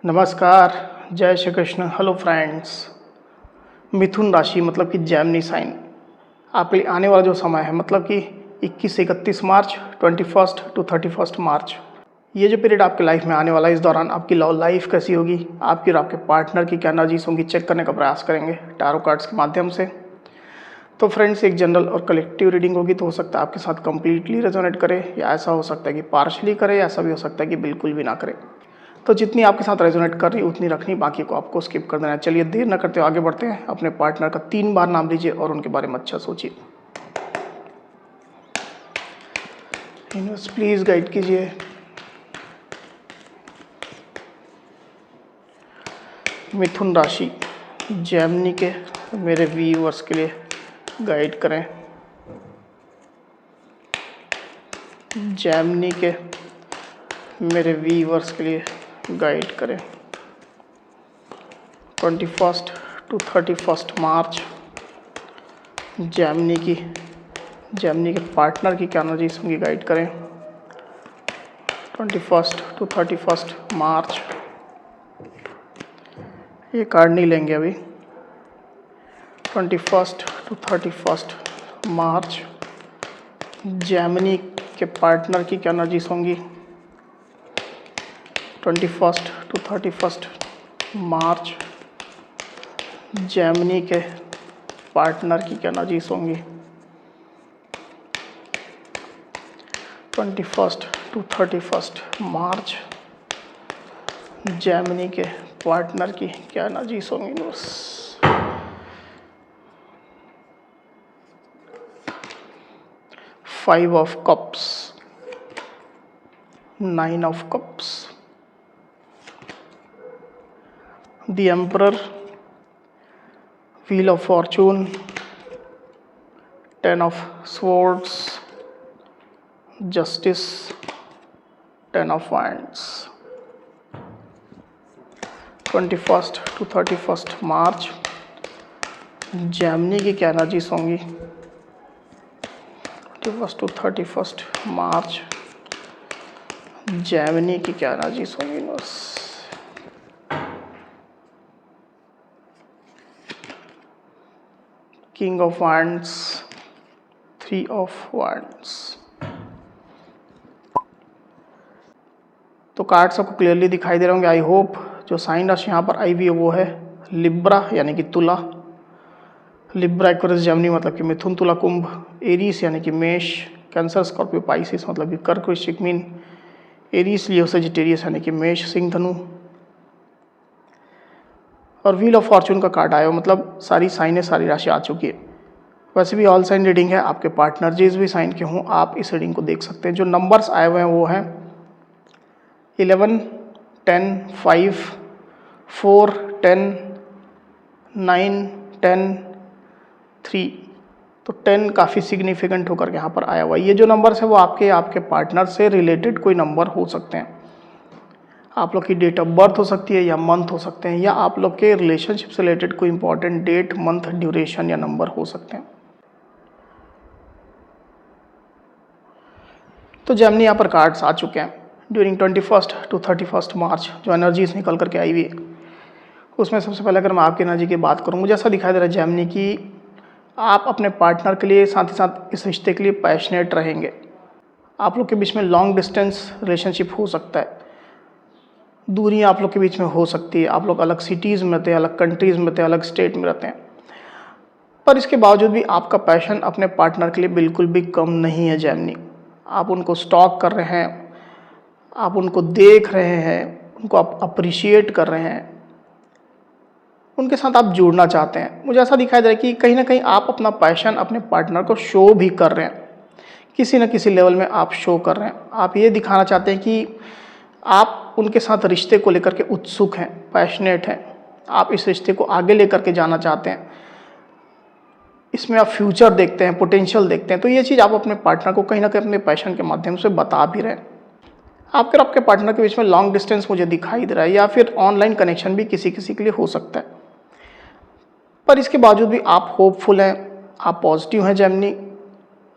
नमस्कार, जय Shri Krishna. Hello friends. मिथुन राशि मतलब कि जेमिनी साइन आपके लिए आने वाला जो समय है मतलब कि 21 से 31 मार्च, 21 टू 31 मार्च, ये जो पीरियड आपके लाइफ में आने वाला है, इस दौरान आपकी लव लाइफ कैसी होगी, आपकी और आपके पार्टनर की क्या एनर्जीज होंगी, चेक करने का प्रयास करेंगे टैरो कार्ड्स के माध्यम से। तो फ्रेंड्स, एक जनरल और कलेक्टिव रीडिंग होगी, तो हो सकता है आपके साथ कंप्लीटली रेजोनेट करे, या ऐसा हो सकता है कि पार्शली करे, या ऐसा भी हो सकता है कि बिल्कुल भी ना करे। तो जितनी आपके साथ रेजोनेट कर रही उतनी रखनी, बाकी को आपको स्किप कर देना है। चलिए देर न करते हुए आगे बढ़ते हैं। अपने पार्टनर का 3 बार नाम लीजिए और उनके बारे में अच्छा सोचिए। यूनिवर्स प्लीज गाइड कीजिए। मिथुन राशि जेमिनी के मेरे व्यूअर्स के लिए गाइड करें। जेमिनी के मेरे व्यूअर्स के लिए गाइड करें। 21 टू 31 मार्च जेमिनी के पार्टनर की क्या एनर्जीज होंगी, गाइड करें। 21 टू 31 मार्च। ये कार्ड नहीं लेंगे अभी। 21 टू 31 मार्च जेमिनी के पार्टनर की क्या एनर्जीज होंगी। 21 टू 31 मार्च जेमिनी के पार्टनर की क्या एनर्जीज होंगी। 21 टू 31 मार्च जेमिनी के पार्टनर की क्या एनर्जीज होंगी। बस 5 of cups, 9 of cups, the emperor, wheel of fortune, 10 of swords, justice, 10 of wands। 21 to 31 March Gemini की क्या एनर्जीज होंगी। 21 टू 31 मार्च जेमिनी की क्या एनर्जीज होंगी। बस king of wands, 3 of wands। तो कार्ड सबको क्लियरली दिखाई दे रहे होंगे, आई होप। जो साइन राशि यहाँ पर आई हुई है वो है लिब्रा यानी कि तुला। लिब्रा एक्वेरियस जेमिनी मतलब कि मिथुन, तुला, कुंभ। एरीस यानी कि मेष, कैंसर, स्कॉर्पियो, पाइसिस मतलब कि कर्क, वृश्चिक, मीन। एरीस, लियो, सजिटेरियस यानी कि मेष, सिंह, धनु। और व्हील ऑफ फॉर्चून का कार्ड आया मतलब सारी साइनें, सारी राशि आ चुकी है। वैसे भी ऑल साइन रीडिंग है, आपके पार्टनर जिस भी साइन के हों आप इस रीडिंग को देख सकते हैं। जो नंबर्स आए हुए हैं वो हैं 11, 10, 5, 4, 10, 9, 10, 3। तो 10 काफ़ी सिग्निफिकेंट होकर के यहाँ पर आया हुआ है। ये जो नंबर्स है वो आपके पार्टनर से रिलेटेड कोई नंबर हो सकते हैं। आप लोग की डेट ऑफ बर्थ हो सकती है, या मंथ हो सकते हैं, या आप लोग के रिलेशनशिप से रिलेटेड कोई इंपॉर्टेंट डेट, मंथ, ड्यूरेशन या नंबर हो सकते हैं। तो जेमिनी यहाँ पर कार्ड्स आ चुके हैं ड्यूरिंग 21 टू 31 मार्च। जो एनर्जीज निकल करके आई हुई है उसमें सबसे पहले अगर मैं आपकी एनर्जी की बात करूँ, मुझे ऐसा दिखाई दे रहा है जेमिनी की आप अपने पार्टनर के लिए, साथ ही साथ इस रिश्ते के लिए पैशनेट रहेंगे। आप लोग के बीच में लॉन्ग डिस्टेंस रिलेशनशिप हो सकता है, दूरियाँ आप लोग के बीच में हो सकती है। आप लोग अलग सिटीज़ में रहते हैं, अलग कंट्रीज़ में रहते हैं, अलग स्टेट में रहते हैं, पर इसके बावजूद भी आपका पैशन अपने पार्टनर के लिए बिल्कुल भी कम नहीं है जेमिनी। आप उनको स्टॉक कर रहे हैं, आप उनको देख रहे हैं, उनको आप अप्रिशिएट कर रहे हैं, उनके साथ आप जुड़ना चाहते हैं। मुझे ऐसा दिखाई दे रहा है कि कहीं ना कहीं आप अपना पैशन अपने पार्टनर को शो भी कर रहे हैं, किसी न किसी लेवल में आप शो कर रहे हैं। आप ये दिखाना चाहते हैं कि आप उनके साथ रिश्ते को लेकर के उत्सुक हैं, पैशनेट हैं, आप इस रिश्ते को आगे लेकर के जाना चाहते हैं, इसमें आप फ्यूचर देखते हैं, पोटेंशियल देखते हैं। तो ये चीज़ आप अपने पार्टनर को कहीं ना कहीं अपने पैशन के माध्यम से बता भी रहे हैं। आपके और आपके पार्टनर के बीच में लॉन्ग डिस्टेंस मुझे दिखाई दे रहा है, या फिर ऑनलाइन कनेक्शन भी किसी किसी के लिए हो सकता है, पर इसके बावजूद भी आप होपफुल हैं, आप पॉजिटिव हैं जेमिनी,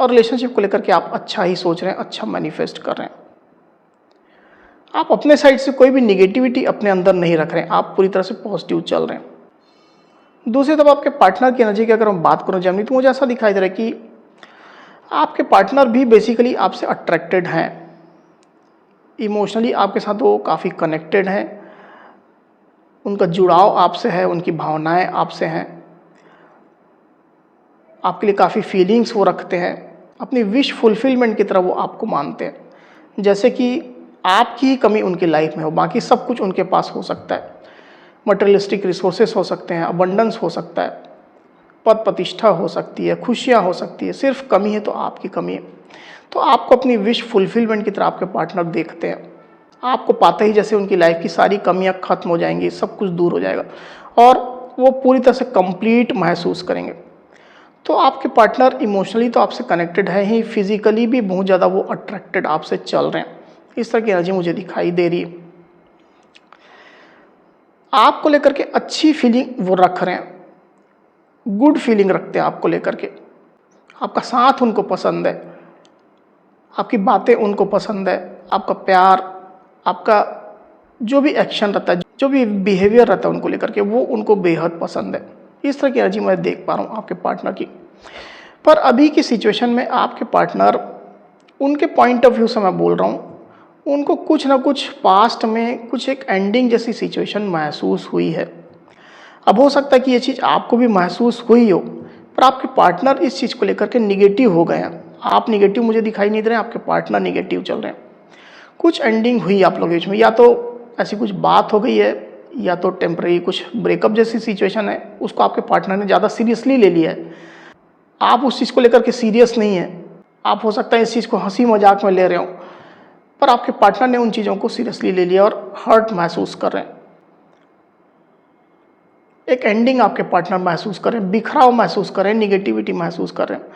और रिलेशनशिप को लेकर के आप अच्छा ही सोच रहे हैं, अच्छा मैनिफेस्ट कर रहे हैं। आप अपने साइड से कोई भी निगेटिविटी अपने अंदर नहीं रख रहे हैं, आप पूरी तरह से पॉजिटिव चल रहे हैं। दूसरी तरफ आपके पार्टनर की एनर्जी की अगर हम बात करें जेमिनी, तो मुझे ऐसा दिखाई दे रहा है कि आपके पार्टनर भी बेसिकली आपसे अट्रैक्टेड हैं, इमोशनली आपके साथ वो काफ़ी कनेक्टेड हैं, उनका जुड़ाव आपसे है, उनकी भावनाएं आपसे हैं, आपके लिए काफ़ी फीलिंग्स वो रखते हैं, अपनी विश फुलफिलमेंट की तरह वो आपको मानते हैं, जैसे कि आपकी ही कमी उनकी लाइफ में हो, बाकी सब कुछ उनके पास हो सकता है। मटेरियलिस्टिक रिसोर्सेस हो सकते हैं, अबंडेंस हो सकता है, पद प्रतिष्ठा हो सकती है, खुशियाँ हो सकती है, सिर्फ कमी है तो आपकी कमी है। तो आपको अपनी विश फुलफिलमेंट की तरह आपके पार्टनर देखते हैं, आपको पाते ही जैसे उनकी लाइफ की सारी कमियां खत्म हो जाएंगी, सब कुछ दूर हो जाएगा और वो पूरी तरह से कंप्लीट महसूस करेंगे। तो आपके पार्टनर इमोशनली तो आपसे कनेक्टेड है ही, फिजिकली भी बहुत ज़्यादा वो अट्रैक्टेड आपसे चल रहे हैं, इस तरह की एनर्जी मुझे दिखाई दे रही है। आपको लेकर के अच्छी फीलिंग वो रख रहे हैं, गुड फीलिंग रखते हैं आपको लेकर के, आपका साथ उनको पसंद है, आपकी बातें उनको पसंद है, आपका प्यार, आपका जो भी एक्शन रहता है, जो भी बिहेवियर रहता है उनको लेकर के, वो उनको बेहद पसंद है। इस तरह की एनर्जी मैं देख पा रहा हूँ आपके पार्टनर की। पर अभी की सिचुएशन में आपके पार्टनर, उनके पॉइंट ऑफ व्यू से मैं बोल रहा हूँ, उनको कुछ ना कुछ पास्ट में कुछ एक एंडिंग जैसी सिचुएशन महसूस हुई है। अब हो सकता है कि ये चीज़ आपको भी महसूस हुई हो, पर आपके पार्टनर इस चीज़ को लेकर के निगेटिव हो गए हैं। आप निगेटिव मुझे दिखाई नहीं दे रहे हैं, आपके पार्टनर निगेटिव चल रहे हैं। कुछ एंडिंग हुई आप लोगों के बीच में, या तो ऐसी कुछ बात हो गई है, या तो टेम्परेरी कुछ ब्रेकअप जैसी सिचुएशन है, उसको आपके पार्टनर ने ज़्यादा सीरियसली ले लिया है। आप उस चीज़ को लेकर के सीरियस नहीं है, आप हो सकता है इस चीज़ को हंसी मजाक में ले रहे हो, पर आपके पार्टनर ने उन चीज़ों को सीरियसली ले लिया और हर्ट महसूस कर रहे हैं। एक एंडिंग आपके पार्टनर महसूस कर रहे हैं, बिखराव महसूस कर रहे हैं, निगेटिविटी महसूस कर रहे हैं।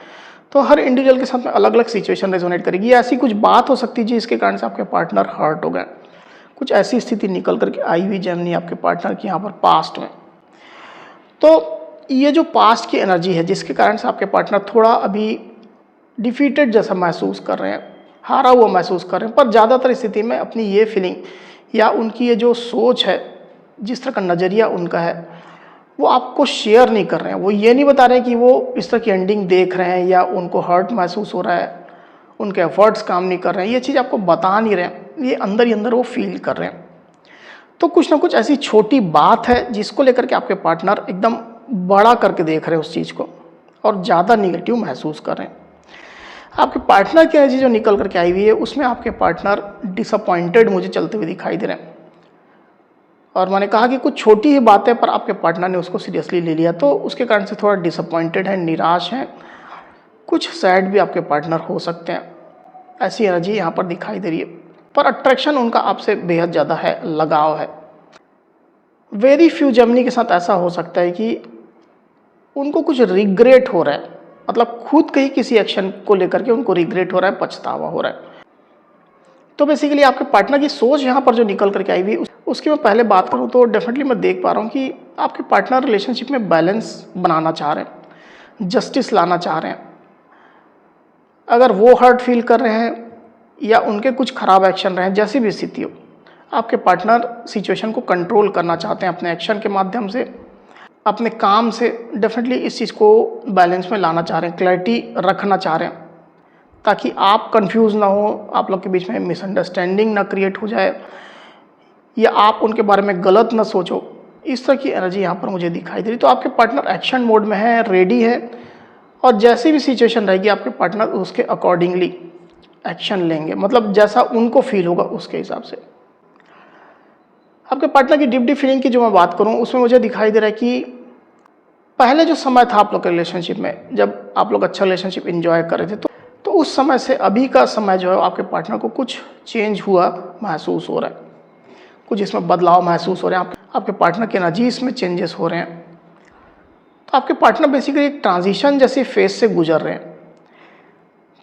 तो हर इंडिविजुअल के साथ में अलग अलग सिचुएशन रेजोनेट करेगी। ऐसी कुछ बात हो सकती है जिसके कारण से आपके पार्टनर हर्ट हो गए, कुछ ऐसी स्थिति निकल करके आई हुई जेमिनी आपके पार्टनर की यहाँ पर पास्ट में। तो ये जो पास्ट की एनर्जी है जिसके कारण से आपके पार्टनर थोड़ा अभी डिफीटेड जैसा महसूस कर रहे हैं, हारा हुआ महसूस कर रहे हैं, पर ज़्यादातर स्थिति में अपनी ये फीलिंग या उनकी ये जो सोच है, जिस तरह का नज़रिया उनका है, वो आपको शेयर नहीं कर रहे हैं। वो ये नहीं बता रहे हैं कि वो इस तरह की एंडिंग देख रहे हैं या उनको हर्ट महसूस हो रहा है, उनके एफर्ट्स काम नहीं कर रहे हैं, ये चीज़ आपको बता नहीं रहे हैं, ये अंदर ही अंदर वो फील कर रहे हैं। तो कुछ ना कुछ ऐसी छोटी बात है जिसको लेकर के आपके पार्टनर एकदम बड़ा करके देख रहे हैं उस चीज़ को और ज़्यादा निगेटिव महसूस कर रहे हैं। आपके पार्टनर की एनर्जी जो निकल करके आई हुई है उसमें आपके पार्टनर डिसअपॉइंटेड मुझे चलते हुए दिखाई दे रहे हैं। और मैंने कहा कि कुछ छोटी ही बात है पर आपके पार्टनर ने उसको सीरियसली ले लिया, तो उसके कारण से थोड़ा डिसअपॉइंटेड है, निराश है, कुछ सैड भी आपके पार्टनर हो सकते हैं। ऐसी एनर्जी यहाँ पर दिखाई दे रही है, पर अट्रैक्शन उनका आपसे बेहद ज़्यादा है, लगाव है। वेरी फ्यू जेमिनी के साथ ऐसा हो सकता है कि उनको कुछ रिग्रेट हो रहा है, मतलब खुद के ही किसी एक्शन को लेकर के उनको रिग्रेट हो रहा है, पछतावा हो रहा है। तो बेसिकली आपके पार्टनर की सोच यहाँ पर जो निकल करके आई हुई उसकी मैं पहले बात करूँ तो डेफिनेटली मैं देख पा रहा हूँ कि आपके पार्टनर रिलेशनशिप में बैलेंस बनाना चाह रहे हैं, जस्टिस लाना चाह रहे हैं। अगर वो हर्ट फील कर रहे हैं या उनके कुछ खराब एक्शन रहे हैं, जैसी भी स्थिति हो, आपके पार्टनर सिचुएशन को कंट्रोल करना चाहते हैं अपने एक्शन के माध्यम से, अपने काम से। डेफिनेटली इस चीज़ को बैलेंस में लाना चाह रहे हैं, क्लैरिटी रखना चाह रहे हैं, ताकि आप कंफ्यूज ना हो, आप लोग के बीच में मिसअंडरस्टैंडिंग ना क्रिएट हो जाए या आप उनके बारे में गलत ना सोचो। इस तरह की एनर्जी यहाँ पर मुझे दिखाई दे रही। तो आपके पार्टनर एक्शन मोड में है, रेडी है, और जैसी भी सिचुएशन रहेगी आपके पार्टनर उसके अकॉर्डिंगली एक्शन लेंगे, मतलब जैसा उनको फील होगा उसके हिसाब से। आपके पार्टनर की डीप फीलिंग की जो मैं बात करूं उसमें मुझे दिखाई दे रहा है कि पहले जो समय था आप लोग के रिलेशनशिप में, जब आप लोग अच्छा रिलेशनशिप एंजॉय कर रहे थे, तो उस समय से अभी का समय जो है आपके पार्टनर को कुछ चेंज हुआ महसूस हो रहा है, कुछ इसमें बदलाव महसूस हो रहे हैं, आपके पार्टनर की एनर्जी इसमें चेंजेस हो रहे हैं। तो आपके पार्टनर बेसिकली एक ट्रांजिशन जैसी फेज से गुजर रहे हैं।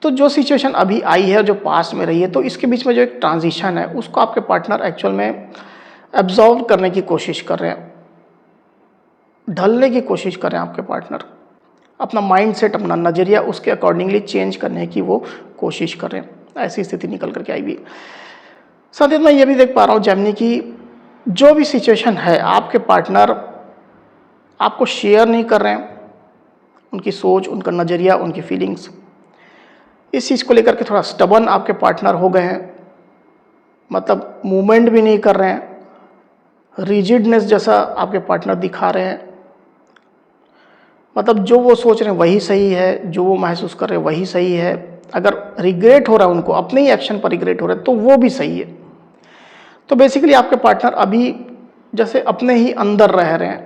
तो जो सिचुएशन अभी आई है, जो पास्ट में रही है, तो इसके बीच में जो एक ट्रांजिशन है उसको आपके पार्टनर एक्चुअल में एब्जॉर्व करने की कोशिश कर रहे हैं, ढलने की कोशिश कर रहे हैं। आपके पार्टनर अपना माइंडसेट, अपना नज़रिया उसके अकॉर्डिंगली चेंज करने की वो कोशिश कर रहे हैं। ऐसी स्थिति निकल करके आई हुई। साथ ही मैं ये भी देख पा रहा हूँ जेमिनी की जो भी सिचुएशन है आपके पार्टनर आपको शेयर नहीं कर रहे हैं, उनकी सोच, उनका नज़रिया, उनकी फीलिंग्स, इस चीज़ को लेकर के थोड़ा स्टबन आपके पार्टनर हो गए हैं, मतलब मूवमेंट भी नहीं कर रहे हैं, रिजिडनेस जैसा आपके पार्टनर दिखा रहे हैं, मतलब जो वो सोच रहे हैं वही सही है, जो वो महसूस कर रहे हैं वही सही है। अगर रिग्रेट हो रहा है उनको, अपने ही एक्शन पर रिग्रेट हो रहा है तो वो भी सही है। तो बेसिकली आपके पार्टनर अभी जैसे अपने ही अंदर रह रहे हैं,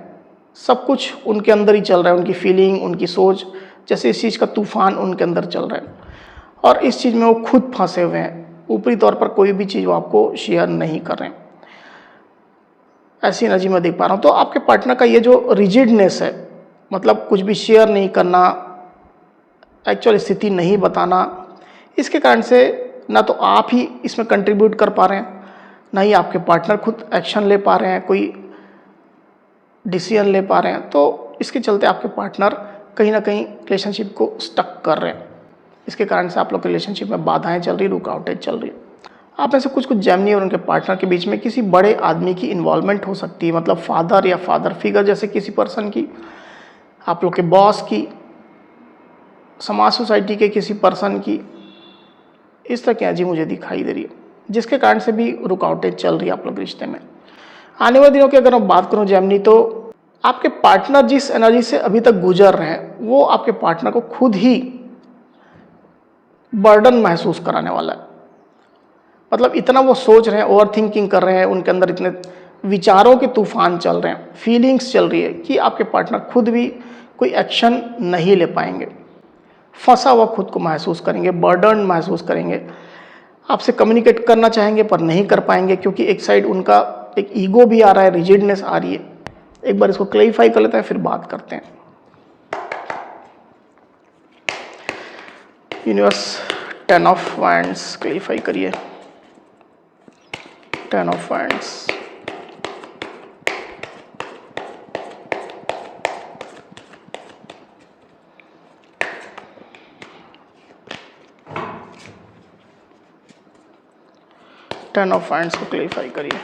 सब कुछ उनके अंदर ही चल रहा है, उनकी फीलिंग, उनकी सोच, जैसे इस चीज़ का तूफान उनके अंदर चल रहा है और इस चीज़ में वो खुद फंसे हुए हैं। ऊपरी तौर पर कोई भी चीज़ वो आपको शेयर नहीं कर रहे हैं, ऐसी एनर्जी मैं देख पा रहा हूँ। तो आपके पार्टनर का ये जो रिजिडनेस है, मतलब कुछ भी शेयर नहीं करना, एक्चुअल स्थिति नहीं बताना, इसके कारण से ना तो आप ही इसमें कंट्रीब्यूट कर पा रहे हैं, ना ही आपके पार्टनर खुद एक्शन ले पा रहे हैं, कोई डिसीजन ले पा रहे हैं। तो इसके चलते आपके पार्टनर कहीं ना कहीं रिलेशनशिप को स्टक कर रहे हैं। इसके कारण से आप लोग के रिलेशनशिप में बाधाएं चल रही, रुकावटें चल रही। आप में से कुछ जेमिनी और उनके पार्टनर के बीच में किसी बड़े आदमी की इन्वॉल्वमेंट हो सकती है, मतलब फादर या फादर फिगर जैसे किसी पर्सन की, आप लोग के बॉस की, समाज सोसाइटी के किसी पर्सन की, इस तरह की एनर्जी मुझे दिखाई दे रही है, जिसके कारण से भी रुकावटें चल रही है आप लोग रिश्ते में। आने वाले दिनों की अगर मैं बात करूं जेमिनी, तो आपके पार्टनर जिस एनर्जी से अभी तक गुजर रहे हैं वो आपके पार्टनर को खुद ही बर्डन महसूस कराने वाला है। मतलब इतना वो सोच रहे हैं, ओवर थिंकिंग कर रहे हैं, उनके अंदर इतने विचारों के तूफान चल रहे हैं, फीलिंग्स चल रही है कि आपके पार्टनर खुद भी कोई एक्शन नहीं ले पाएंगे, फंसा हुआ खुद को महसूस करेंगे, बर्डन महसूस करेंगे, आपसे कम्युनिकेट करना चाहेंगे पर नहीं कर पाएंगे, क्योंकि एक साइड उनका एक ईगो भी आ रहा है, रिजिडनेस आ रही है। एक बार इसको क्लैरिफाई कर लेते हैं, फिर बात करते हैं। यूनिवर्स 10 ऑफ वांड्स क्लैरिफाई करिए। 10 of wands, ten of wands को क्लैरिफाई करिए।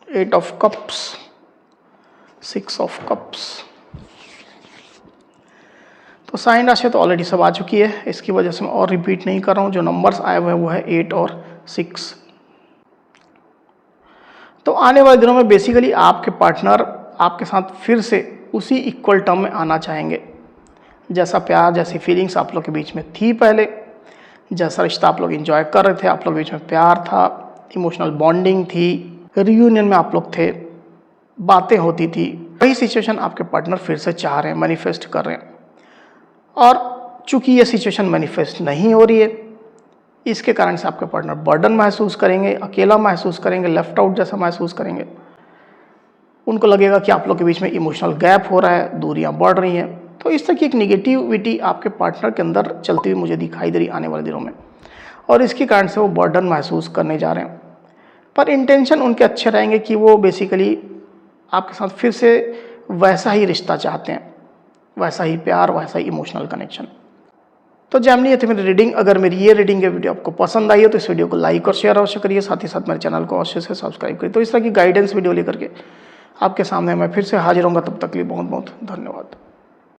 Eight of cups, 6 of cups. तो साइन राशि तो ऑलरेडी सब आ चुकी है, इसकी वजह से मैं और रिपीट नहीं कर रहा हूँ। जो नंबर्स आए हुए हैं वो है 8 और 6। तो आने वाले दिनों में बेसिकली आपके पार्टनर आपके साथ फिर से उसी इक्वल टर्म में आना चाहेंगे, जैसा प्यार, जैसी फीलिंग्स आप लोग के बीच में थी पहले, जैसा रिश्ता आप लोग एंजॉय कर रहे थे, आप लोग के बीच में प्यार था, इमोशनल बॉन्डिंग थी, रियूनियन में आप लोग थे, बातें होती थी, वही सिचुएशन आपके पार्टनर फिर से चाह रहे हैं, मैनिफेस्ट कर रहे हैं। और चूंकि ये सिचुएशन मैनिफेस्ट नहीं हो रही है, इसके कारण से आपके पार्टनर बर्डन महसूस करेंगे, अकेला महसूस करेंगे, लेफ्ट आउट जैसा महसूस करेंगे। उनको लगेगा कि आप लोग के बीच में इमोशनल गैप हो रहा है, दूरियां बढ़ रही हैं। तो इस तरह की एक निगेटिविटी आपके पार्टनर के अंदर चलती हुई मुझे दिखाई दे रही आने वाले दिनों में, और इसके कारण से वो बर्डन महसूस करने जा रहे हैं। पर इंटेंशन उनके अच्छे रहेंगे कि वो बेसिकली आपके साथ फिर से वैसा ही रिश्ता चाहते हैं, वैसा ही प्यार, वैसा ही इमोशनल कनेक्शन। तो जेमिनी, ये थी मेरी रीडिंग। अगर मेरी ये रीडिंग या वीडियो आपको पसंद आई है तो इस वीडियो को लाइक और शेयर अवश्य करिए, साथ ही साथ मेरे चैनल को अवश्य से सब्सक्राइब करिए। तो इस तरह की गाइडेंस वीडियो लेकर के आपके सामने मैं फिर से हाजिर होऊंगा। तब तक के लिए बहुत बहुत धन्यवाद।